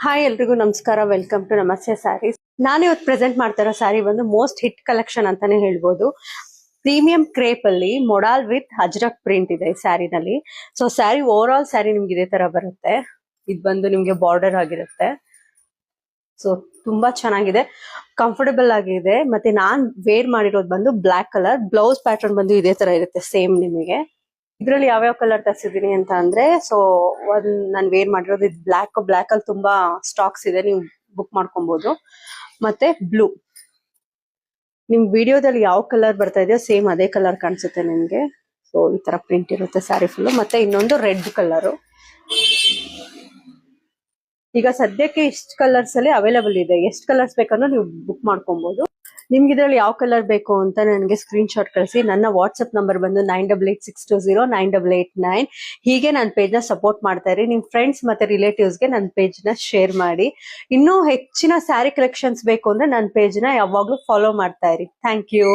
Hi ಎಲ್ರಿಗೂ ನಮಸ್ಕಾರ. Welcome to ನಮಸ್ತೆ ಸ್ಯಾರೀಸ್. ನಾನು ಇವತ್ತು ಪ್ರೆಸೆಂಟ್ ಮಾಡ್ತಾ ಇರೋ ಸ್ಯಾರಿ ಒಂದು ಮೋಸ್ಟ್ ಹಿಟ್ ಕಲೆಕ್ಷನ್ ಅಂತಾನೆ ಹೇಳ್ಬೋದು. ಪ್ರೀಮಿಯಂ ಕ್ರೇಪ್ ಅಲ್ಲಿ ಮೊಡಾಲ್ ವಿತ್ ಅಜ್ರಕ್ ಪ್ರಿಂಟ್ ಇದೆ ಈ ಸ್ಯಾರಿನಲ್ಲಿ. So sari over all sari ನಿಮ್ಗೆ ಇದೇ ತರ ಬರುತ್ತೆ. ಇದು ಬಂದು ನಿಮ್ಗೆ ಬಾರ್ಡರ್ ಆಗಿರುತ್ತೆ. ಸೊ ತುಂಬಾ ಚೆನ್ನಾಗಿದೆ, ಕಂಫರ್ಟಬಲ್ ಆಗಿದೆ. ಮತ್ತೆ ನಾನ್ ವೇರ್ ಮಾಡಿರೋದು ಬಂದು ಬ್ಲಾಕ್ ಕಲರ್. ಬ್ಲೌಸ್ ಪ್ಯಾಟರ್ನ್ ಬಂದು ಇದೇ ತರ ಇರುತ್ತೆ ಸೇಮ್ ನಿಮಗೆ. ಇದ್ರಲ್ಲಿ ಯಾವ್ಯಾವ ಕಲರ್ ತರಿಸಿದೀನಿ ಅಂತ ಅಂದ್ರೆ, ಸೊ ನಾನು ವೇರ್ ಮಾಡಿರೋದು ಇದು ಬ್ಲಾಕ್ ಅಲ್ಲಿ ತುಂಬಾ ಸ್ಟಾಕ್ಸ್ ಇದೆ, ನೀವು ಬುಕ್ ಮಾಡ್ಕೊಬಹುದು. ಮತ್ತೆ ಬ್ಲೂ, ನಿಮ್ ವಿಡಿಯೋದಲ್ಲಿ ಯಾವ ಕಲರ್ ಬರ್ತಾ ಇದೆಯೋ ಸೇಮ್ ಅದೇ ಕಲರ್ ಕಾಣಿಸುತ್ತೆ ನಿಮ್ಗೆ. ಸೊ ಈ ತರ ಪ್ರಿಂಟ್ ಇರುತ್ತೆ ಸ್ಯಾರಿ ಫುಲ್. ಮತ್ತೆ ಇನ್ನೊಂದು ರೆಡ್ ಕಲರ್. ಈಗ ಸದ್ಯಕ್ಕೆ ಇಷ್ಟು ಕಲರ್ಸ್ ಅಲ್ಲಿ ಅವೈಲೇಬಲ್ ಇದೆ. ಎಷ್ಟು ಕಲರ್ಸ್ ಬೇಕಂದ್ರೆ ನೀವು ಬುಕ್ ಮಾಡ್ಕೊಬಹುದು. ನಿಮ್ಗೆ ಇದ್ರಲ್ಲಿ ಯಾವ ಕಲರ್ ಬೇಕು ಅಂತ ನನಗೆ ಸ್ಕ್ರೀನ್ ಶಾಟ್ ಕಳಿಸಿ. ನನ್ನ ವಾಟ್ಸ್ಆಪ್ ನಂಬರ್ ಬಂದು 9886209889. ಹೀಗೆ ನನ್ನ ಪೇಜ್ ನ ಸಪೋರ್ಟ್ ಮಾಡ್ತಾ ಇರಿ. ನಿಮ್ ಫ್ರೆಂಡ್ಸ್ ಮತ್ತೆ ರಿಲೇಟಿವ್ಸ್ಗೆ ನನ್ನ ಪೇಜ್ ನ ಶೇರ್ ಮಾಡಿ. ಇನ್ನೂ ಹೆಚ್ಚಿನ ಸ್ಯಾರಿ ಕಲೆಕ್ಷನ್ಸ್ ಬೇಕು ಅಂದ್ರೆ ನನ್ನ ಪೇಜ್ ನ ಯಾವಾಗ್ಲೂ ಫಾಲೋ ಮಾಡ್ತಾ ಇರಿ. Thank you.